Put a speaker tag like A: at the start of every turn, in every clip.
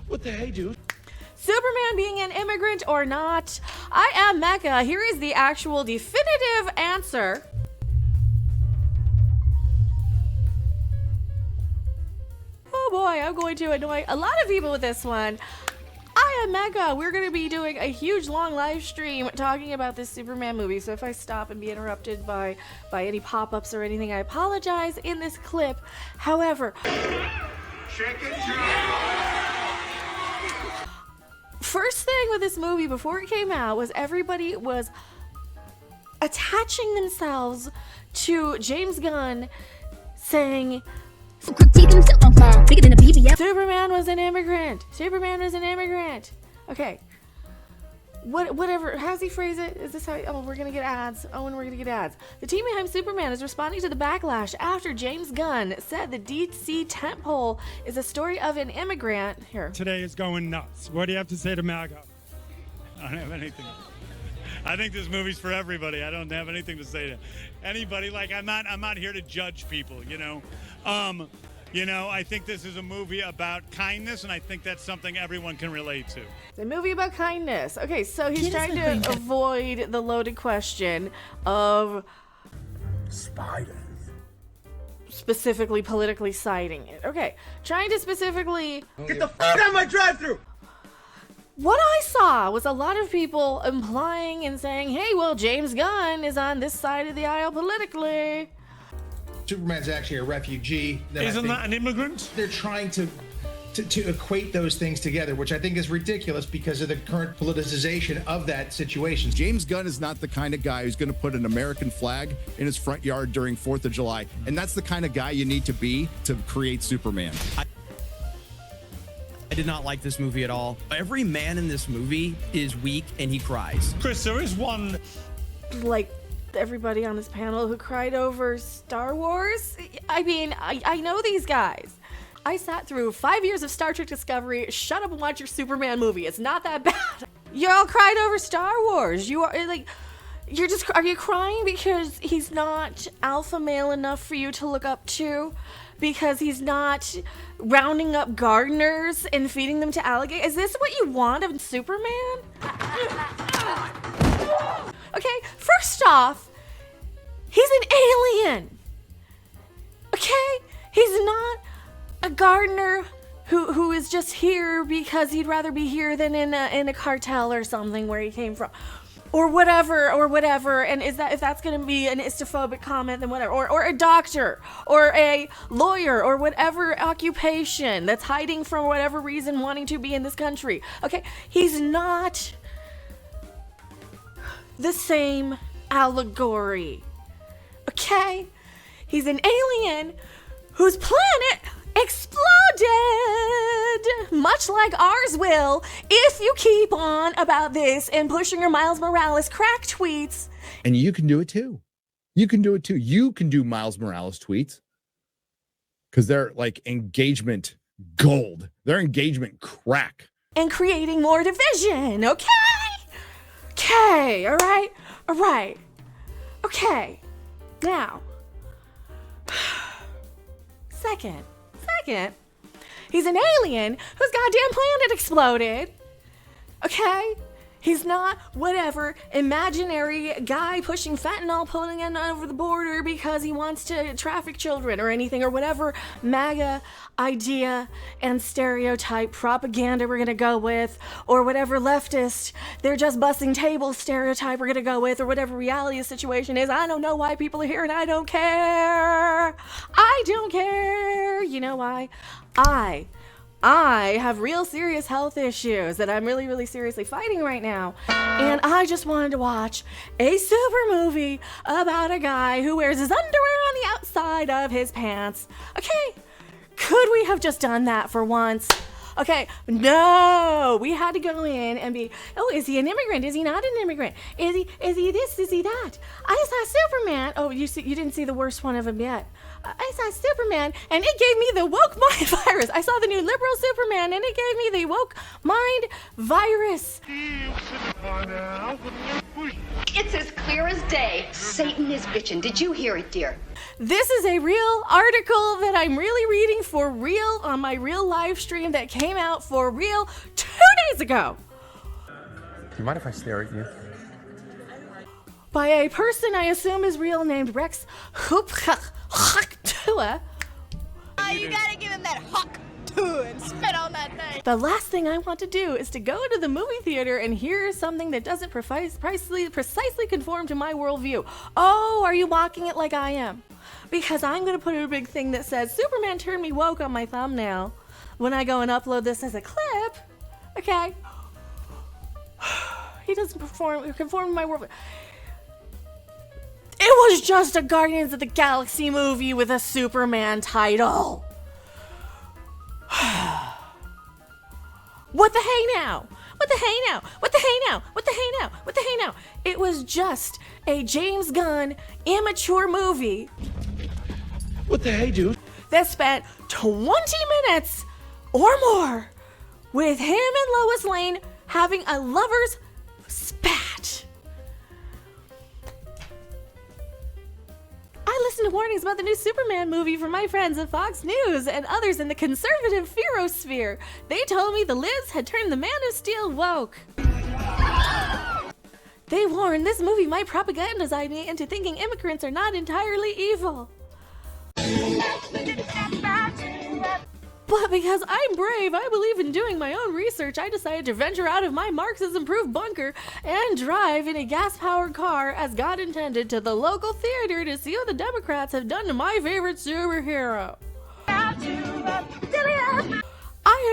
A: What the hey, dude?
B: Superman being an immigrant or not? I am Mecca. Here is the actual definitive answer. Oh boy, I'm going to annoy a lot of people with this one. I am Mecca. We're going to be doing a huge long live stream talking about this Superman movie. So if I stop and be interrupted by any pop-ups or anything, I apologize in this clip. However, first thing with this movie before it came out was everybody was attaching themselves to James Gunn saying Superman was an immigrant. Superman was an immigrant. Okay. Whatever. How's he phrase it? Is this how? Oh, we're gonna get ads. Oh, and we're gonna get ads. The team behind Superman is responding to the backlash after James Gunn said the DC tentpole is a story of an immigrant. Here.
C: Today is going nuts. What do you have to say to MAGA? I don't have anything. I think this movie's for everybody. I don't have anything to say to anybody. Like I'm not here to judge people. I think this is a movie about kindness, and I think that's something everyone can relate to.
B: The movie about kindness. Okay, so he's trying to avoid the loaded question of
A: Spiders.
B: Specifically politically citing it. Okay, trying to specifically
A: Get the fuck out of my drive-thru!
B: What I saw was a lot of people implying and saying, hey, well, James Gunn is on this side of the aisle politically.
D: Superman's actually a refugee.
C: Isn't that an immigrant?
D: They're trying to equate those things together, which I think is ridiculous because of the current politicization of that situation.
E: James Gunn is not the kind of guy who's going to put an American flag in his front yard during 4th of July. And that's the kind of guy you need to be to create Superman.
F: I did not like this movie at all. Every man in this movie is weak and he cries.
C: Chris, there is one.
B: Like everybody on this panel who cried over Star Wars. I mean, I know these guys. I sat through 5 years of Star Trek Discovery. Shut up and watch your Superman movie. It's not that bad. Y'all cried over Star Wars. You are like, are you crying because he's not alpha male enough for you to look up to? Because he's not rounding up gardeners and feeding them to alligators? Is this what you want of Superman? Okay, first off, he's an alien. Okay? He's not a gardener who is just here because he'd rather be here than in a cartel or something where he came from. Or whatever, and if that's gonna be an istophobic comment, then whatever. Or a doctor, or a lawyer, or whatever occupation that's hiding from whatever reason wanting to be in this country. Okay, he's not the same allegory. Okay? He's an alien whose planet exploded, much like ours will, if you keep on about this and pushing your Miles Morales crack tweets.
E: And you can do it too. You can do it too. You can do Miles Morales tweets because they're like engagement gold. They're engagement crack.
B: And creating more division, okay? Okay, all right. Okay, now, second, he's an alien whose goddamn planet exploded. Okay? He's not whatever imaginary guy pushing fentanyl, pulling it over the border because he wants to traffic children or anything, or whatever MAGA idea and stereotype propaganda we're gonna go with, or whatever leftist they're just busting tables stereotype we're gonna go with, or whatever reality the situation is. I don't know why people are here and I don't care. I don't care. You know why? I have real serious health issues that I'm really, really seriously fighting right now. And I just wanted to watch a super movie about a guy who wears his underwear on the outside of his pants. Okay, could we have just done that for once? Okay, no, we had to go in and be, oh, is he an immigrant? Is he not an immigrant? Is he this? Is he that? I saw Superman. Oh, you didn't see the worst one of him yet. I saw Superman, and it gave me the woke mind virus. I saw the new liberal Superman, and it gave me the woke mind virus.
G: It's as clear as day. Satan is bitching. Did you hear it, dear?
B: This is a real article that I'm really reading for real on my real live stream that came out for real 2 days ago.
A: Do you mind if I stare at you?
B: By a person I assume is real named Rex Hoopkaktua.
G: Oh, you gotta give him that hawk to and spit on that thing.
B: The last thing I want to do is to go to the movie theater and hear something that doesn't precisely conform to my worldview. Oh, are you walking it like I am? Because I'm going to put a big thing that says, Superman turned me woke on my thumbnail when I go and upload this as a clip. Okay? He doesn't conform to my world. It was just a Guardians of the Galaxy movie with a Superman title. What the hey now? What the hey now? What the hey now? What the hey now? What the hey now? It was just a James Gunn immature movie.
A: What the hey, dude?
B: That spent 20 minutes or more with him and Lois Lane having a lover's spat. I listened to warnings about the new Superman movie from my friends at Fox News and others in the conservative fearosphere. They told me the Liz had turned the Man of Steel woke. They warned this movie might propagandize me into thinking immigrants are not entirely evil. But because I'm brave, I believe in doing my own research, I decided to venture out of my Marxism-proof bunker and drive in a gas-powered car, as God intended, to the local theater to see what the Democrats have done to my favorite superhero. I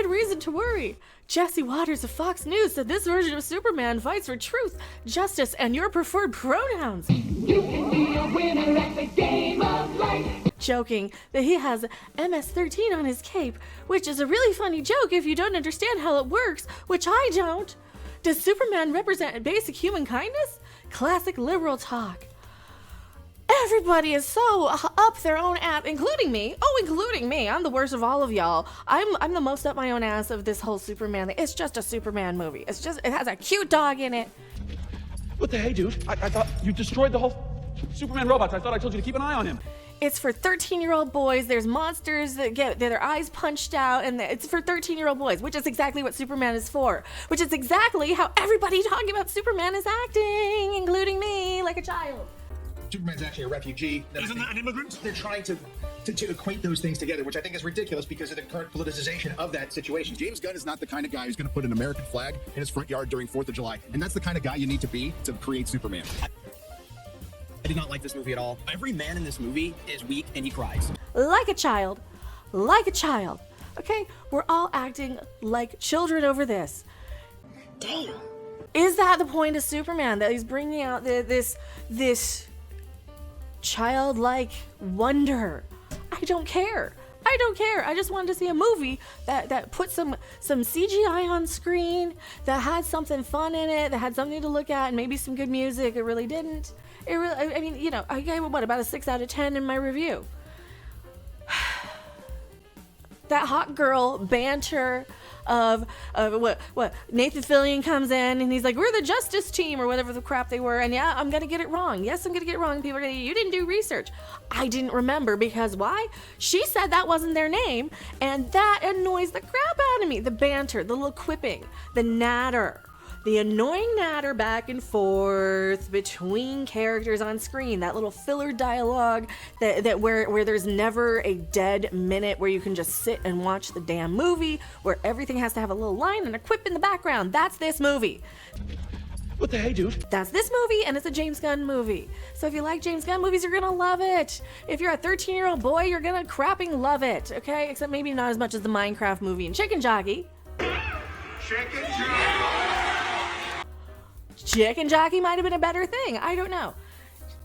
B: had reason to worry. Jesse Waters of Fox News said this version of Superman fights for truth, justice, and your preferred pronouns. You can be a winner at the game of life. Joking that he has MS-13 on his cape, which is a really funny joke if you don't understand how it works, which I don't. Does Superman represent basic human kindness? Classic liberal talk. Everybody is so up their own ass, including me. Oh, including me. I'm the worst of all of y'all. I'm the most up my own ass of this whole Superman thing. It's just a Superman movie. It has a cute dog in it.
A: What the hey, dude? I thought you destroyed the whole Superman robots. I thought I told you to keep an eye on him.
B: It's for 13-year-old boys. There's monsters that get their eyes punched out, and it's for 13-year-old boys, which is exactly what Superman is for. Which is exactly how everybody talking about Superman is acting, including me, like a child.
D: Superman's actually a refugee.
A: Isn't that an immigrant?
D: They're trying to equate those things together, which I think is ridiculous because of the current politicization of that situation.
E: James Gunn is not the kind of guy who's going to put an American flag in his front yard during 4th of July. And that's the kind of guy you need to be to create Superman.
F: I did not like this movie at all. Every man in this movie is weak and he cries.
B: Like a child. Like a child. Okay? We're all acting like children over this.
G: Damn.
B: Is that the point of Superman? That he's bringing out this childlike wonder? I don't care. I just wanted to see a movie that put some CGI on screen, that had something fun in it, that had something to look at, and maybe some good music. It really didn't. I mean, you know, I gave it, about a 6 out of 10 in my review. That hot girl banter of what Nathan Fillion comes in and he's like, we're the Justice Team or whatever the crap they were, and yeah, I'm gonna get it wrong. Yes, I'm gonna get it wrong. People are gonna, you didn't do research. I didn't remember because why? She said that wasn't their name, and that annoys the crap out of me. The banter, the little quipping, the natter. The annoying natter back and forth between characters on screen, that little filler dialogue that where there's never a dead minute where you can just sit and watch the damn movie, where everything has to have a little line and a quip in the background. That's this movie.
A: What the hey, dude?
B: That's this movie, and it's a James Gunn movie. So if you like James Gunn movies, you're gonna love it. If you're a 13-year-old boy, you're gonna crapping love it, okay? Except maybe not as much as the Minecraft movie and Chicken Jockey.
D: Chicken Jockey!
B: Chicken Jockey might have been a better thing. I don't know.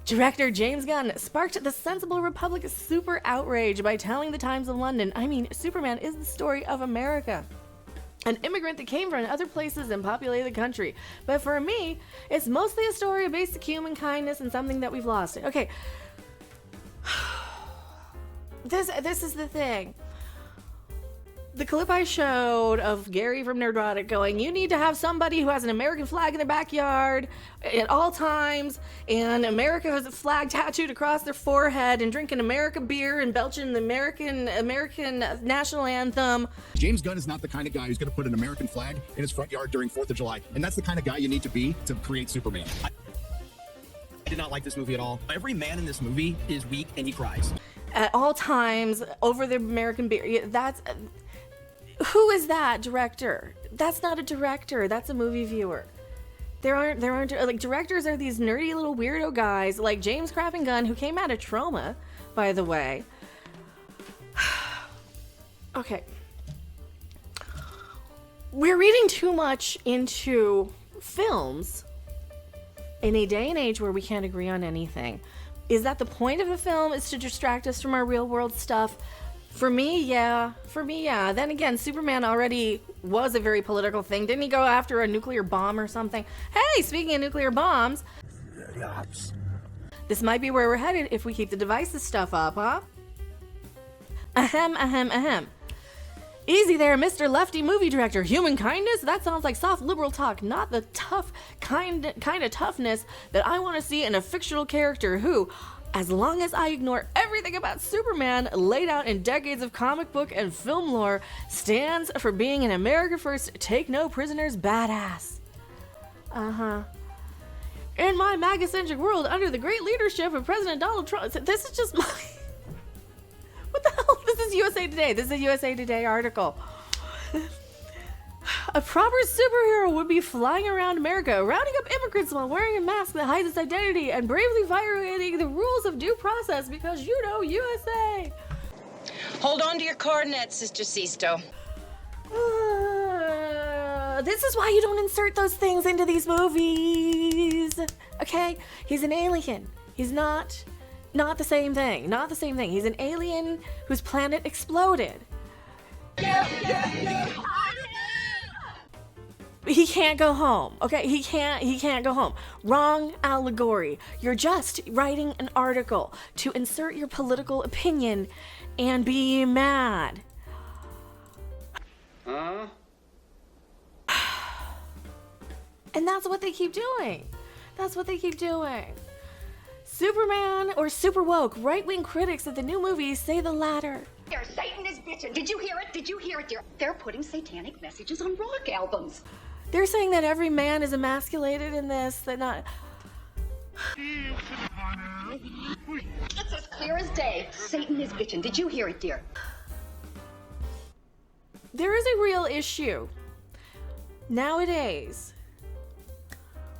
B: Director James Gunn sparked the Sensible Republic's super outrage by telling the Times of London, I mean, Superman is the story of America. An immigrant that came from other places and populated the country. But for me, it's mostly a story of basic human kindness and something that we've lost. Okay. This is the thing. the clip I showed of Gary from Nerdrotic going, you need to have somebody who has an American flag in their backyard at all times, and America has a flag tattooed across their forehead, and drinking American beer and belching the American national anthem.
H: James Gunn is not the kind of guy who's going to put an American flag in his front yard during 4th of July, and that's the kind of guy you need to be to create Superman.
F: I did not like this movie at all. Every man in this movie is weak and he cries.
B: At all times over the American beer. That's... Who is that director? That's not a director. That's a movie viewer. There aren't like, directors are these nerdy little weirdo guys like James Craven Gunn, who came out of Trauma, by the way. Okay. We're reading too much into films in a day and age where we can't agree on anything. Is that the point of a film, is to distract us from our real world stuff? For me, yeah. Then again, Superman already was a very political thing. Didn't he go after a nuclear bomb or something? Hey, speaking of nuclear bombs, this might be where we're headed if we keep the devices stuff up, huh? Ahem. Easy there, Mr. Lefty movie director. Human kindness? That sounds like soft liberal talk, not the tough kind of toughness that I want to see in a fictional character who, as long as I ignore everything about Superman laid out in decades of comic book and film lore, stands for being an America First, take no prisoners badass. In my MAGA-centric world, under the great leadership of President Donald Trump, this is just my... What the hell? This is USA Today. This is a USA Today article. A proper superhero would be flying around America, rounding up immigrants while wearing a mask that hides its identity and bravely violating the rules of due process because, you know, USA.
I: Hold on to your coordinates, Sister Sisto.
B: This is why you don't insert those things into these movies. Okay? He's an alien. He's not the same thing. Not the same thing. He's an alien whose planet exploded. He can't go home. Okay, he can't go home. Wrong allegory. You're just writing an article to insert your political opinion and be mad. And that's what they keep doing. Superman or super woke, right-wing critics of the new movies say the latter.
J: Satan is bitching. Did you hear it? Dear? They're putting satanic messages on rock albums.
B: They're saying that every man is emasculated in this, that not...
J: It's as clear as day. Satan is bitching. Did you hear it, dear?
B: There is a real issue nowadays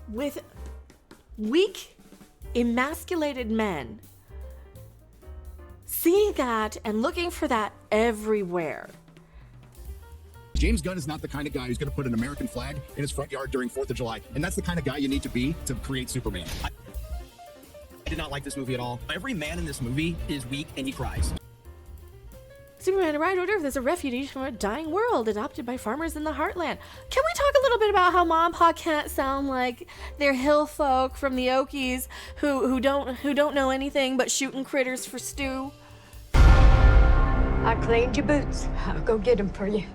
B: with weak, emasculated men seeing that and looking for that everywhere.
H: James Gunn is not the kind of guy who's going to put an American flag in his front yard during 4th of July, and that's the kind of guy you need to be to create Superman.
F: I did not like this movie at all. Every man in this movie is weak and he cries.
B: Superman arrived on Earth as a refugee from a dying world, adopted by farmers in the heartland. Can we talk a little bit about how Mom and Pa can't sound like they're hill folk from the Okies who don't know anything but shooting critters for stew?
K: I cleaned your boots. I'll go get them for you.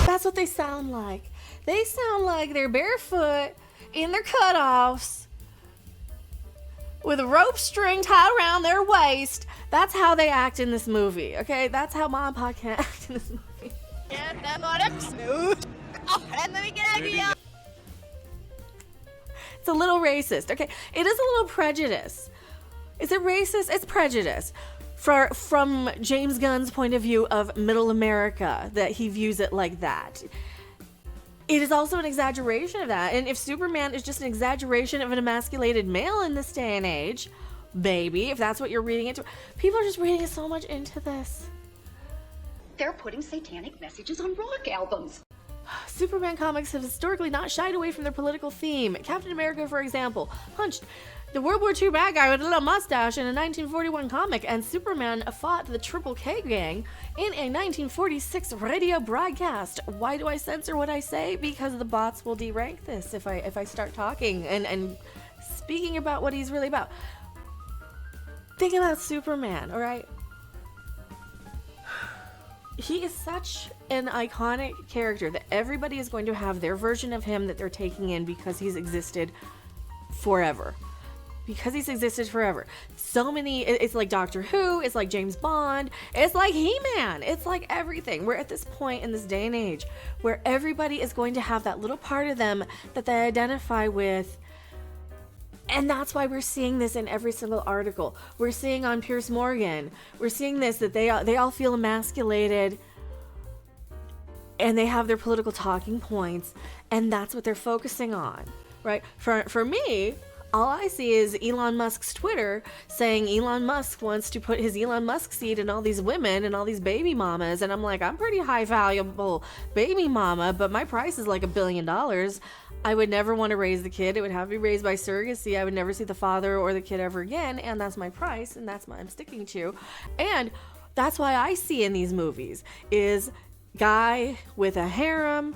B: That's what they sound like. They sound like they're barefoot in their cutoffs with a rope string tied around their waist. That's how they act in this movie, okay? That's how Mom and Pa can act in this movie.
G: Get them on up, smooth. Oh, and let me get out of here.
B: It's a little racist, okay? It is a little prejudice. Is it racist? It's prejudice. From James Gunn's point of view of middle America, that he views it like that. It is also an exaggeration of that. And if Superman is just an exaggeration of an emasculated male in this day and age, baby, if that's what you're reading into, people are just reading so much into this.
J: They're putting satanic messages on rock albums.
B: Superman comics have historically not shied away from their political theme. Captain America, for example, punched the World War II bad guy with a little mustache in a 1941 comic, and Superman fought the Triple K gang in a 1946 radio broadcast. Why do I censor what I say? Because the bots will derank this if I start talking and speaking about what he's really about. Think about Superman, all right? he is such an iconic character that everybody is going to have their version of him that they're taking in because he's existed forever. Because he's existed forever. So many, it's like Doctor Who, it's like James Bond, it's like He-Man, it's like everything. We're at this point in this day and age where everybody is going to have that little part of them that they identify with. And that's why we're seeing this in every single article. We're seeing on Piers Morgan, we're seeing this, that they all feel emasculated and they have their political talking points, and that's what they're focusing on, right? For me, all I see is Elon Musk's Twitter saying Elon Musk wants to put his Elon Musk seed in all these women and all these baby mamas. And I'm like, I'm pretty high valuable baby mama, but my price is like $1 billion. I would never want to raise the kid. It would have to be raised by surrogacy. I would never see the father or the kid ever again. And that's my price. And that's what I'm sticking to. And that's why I see in these movies is guy with a harem,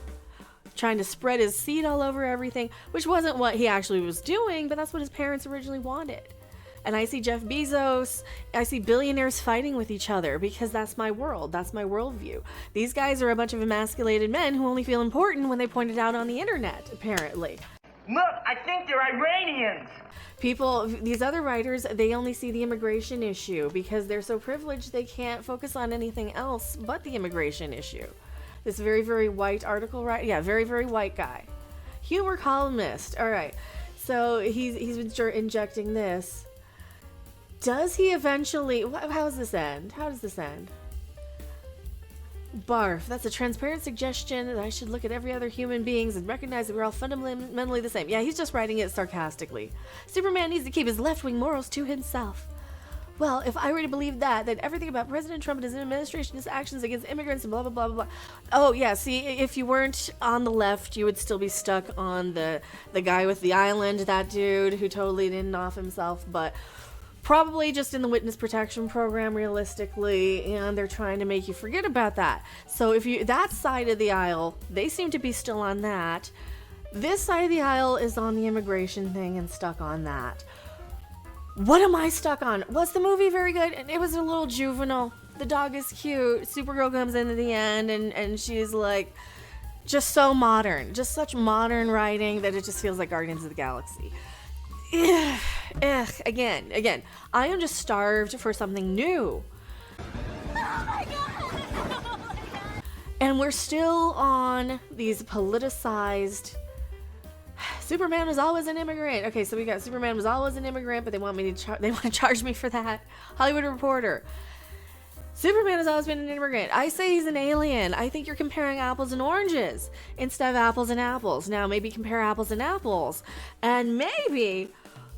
B: trying to spread his seed all over everything, which wasn't what he actually was doing, but that's what his parents originally wanted. And I see Jeff Bezos, I see billionaires fighting with each other because that's my world. That's my worldview. These guys are a bunch of emasculated men who only feel important when they point it out on the internet, apparently.
L: Look, I think they're Iranians.
B: People, these other writers, they only see the immigration issue because they're so privileged they can't focus on anything else but the immigration issue. This very, very white article, right? Yeah, very, very white guy. Humor columnist. All right. So he's been injecting this. Does he eventually... How does this end? How does this end? Barf. That's a transparent suggestion that I should look at every other human beings and recognize that we're all fundamentally the same. Yeah, he's just writing it sarcastically. Superman needs to keep his left-wing morals to himself. Well, if I were to believe that, then everything about President Trump and his administration, his actions against immigrants and blah, blah, blah, blah, blah. Oh, yeah, see, if you weren't on the left, you would still be stuck on the guy with the island, that dude who totally didn't off himself, but probably just in the witness protection program, realistically, and they're trying to make you forget about that. So if you, that side of the aisle, they seem to be still on that. This side of the aisle is on the immigration thing and stuck on that. What am I stuck on? Was the movie very good? And it was a little juvenile. The dog is cute. Supergirl comes in at the end and she's like just so modern. Just such modern writing that it just feels like Guardians of the Galaxy. Again, I am just starved for something new. Oh my God. And we're still on these politicized... Superman was always an immigrant. Okay, so we got Superman was always an immigrant, but they want to charge me for that. Hollywood Reporter. Superman has always been an immigrant. I say he's an alien. I think you're comparing apples and oranges instead of apples and apples. Now, maybe compare apples and apples. And maybe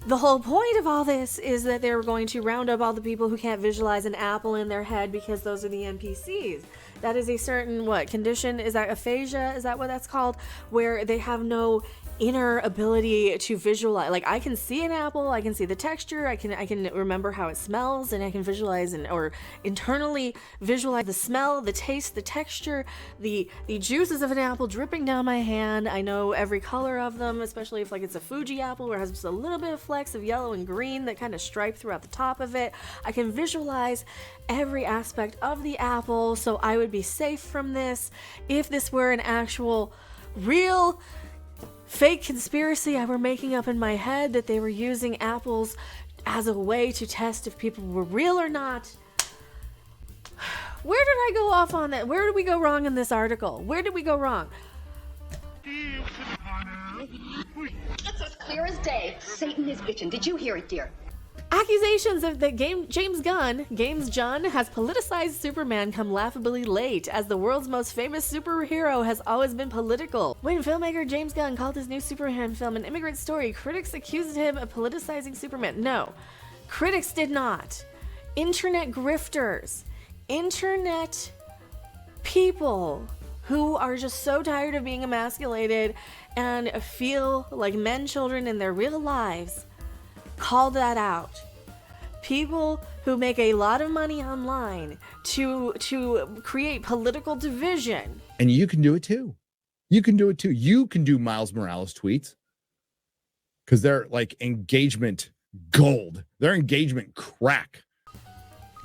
B: the whole point of all this is that they're going to round up all the people who can't visualize an apple in their head because those are the NPCs. That is a certain, condition? Is that aphasia? Is that what that's called? Where they have no inner ability to visualize. Like, I can see an apple, I can see the texture, I can remember how it smells, and I can visualize or internally visualize the smell, the taste, the texture, the juices of an apple dripping down my hand. I know every color of them, especially if it's a Fuji apple where it has just a little bit of flecks of yellow and green that kind of stripe throughout the top of it. I can visualize every aspect of the apple, so I would be safe from this. If this were an actual real fake conspiracy I were making up in my head that they were using apples as a way to test if people were real or not. Where did I go off on that? Where did we go wrong in this article? Where did we go wrong?
J: It's as clear as day. Satan is bitching. Did you hear it, dear?
B: Accusations of that James Gunn has politicized Superman come laughably late, as the world's most famous superhero has always been political. When filmmaker James Gunn called his new Superman film an immigrant story, critics accused him of politicizing Superman. No, critics did not. Internet grifters, internet people who are just so tired of being emasculated and feel like men children in their real lives called that out. People who make a lot of money online to create political division.
E: And you can do it too. You can do it too. You can do Miles Morales tweets because they're engagement gold. They're engagement crack.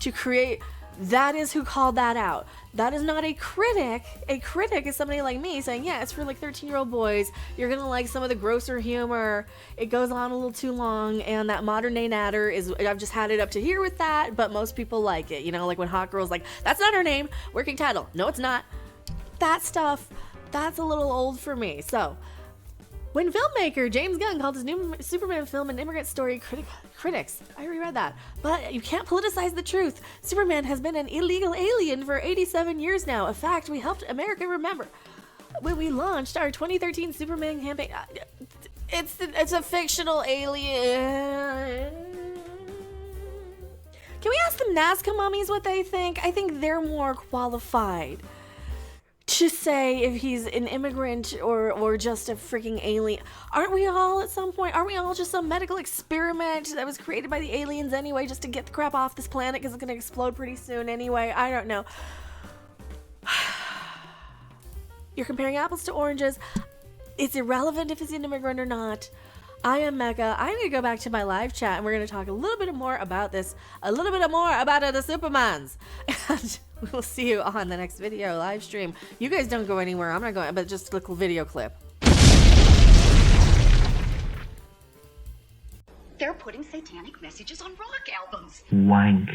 B: To create That is who called that out. That is not a critic. A critic is somebody like me saying, yeah, it's for like 13-year-old boys. You're going to like some of the grosser humor. It goes on a little too long. And that modern day natter is, I've just had it up to here with that. But most people like it. You know, like when Hot Girl's like, that's not her name. Working title. No, it's not. That stuff, that's a little old for me. So when filmmaker James Gunn called his new Superman film an immigrant story, critics, I reread that, but you can't politicize the truth. Superman has been an illegal alien for 87 years now, a fact we helped America remember when we launched our 2013 Superman campaign. It's a fictional alien. Can we ask the Nazca mummies what they think? I think they're more qualified to say if he's an immigrant or just a freaking alien. Aren't we all at some point? Aren't we all just some medical experiment that was created by the aliens anyway, just to get the crap off this planet because it's going to explode pretty soon anyway? I don't know. You're comparing apples to oranges. It's irrelevant if he's an immigrant or not. I am Mecca. I'm going to go back to my live chat and we're going to talk a little bit more about this, a little bit more about the Supermans. And we'll see you on the next video live stream. You guys don't go anywhere. I'm not going, but just a little video clip.
J: They're putting satanic messages on rock albums.
L: Wank.